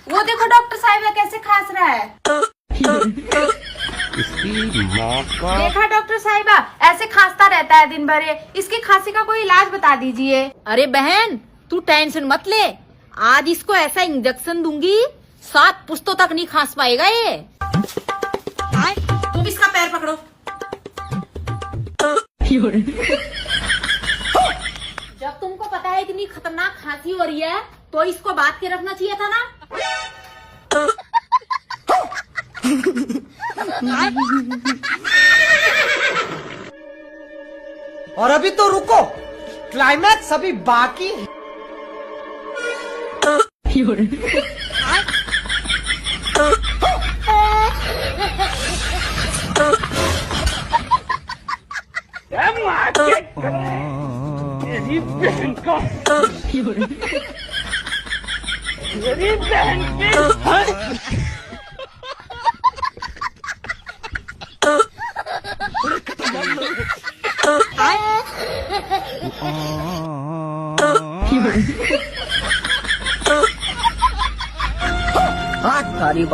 वो देखो डॉक्टर साहिबा कैसे खांस रहा है। देखा डॉक्टर साहिबा, ऐसे खांसता रहता है दिन भर। इसकी खांसी का कोई इलाज बता दीजिए। अरे बहन, तू टेंशन मत ले, आज इसको ऐसा इंजेक्शन दूंगी 7 पुश्तों तक नहीं खांस पाएगा ये। तुम इसका पैर पकड़ो। जब तुमको पता है इतनी खतरनाक खांसी हो रही है तो इसको बांध के रखना चाहिए था ना। और अभी तो रुको, क्लाइमैक्स अभी बाकी है। मेरी बहन का मेरी बहन की तारीफ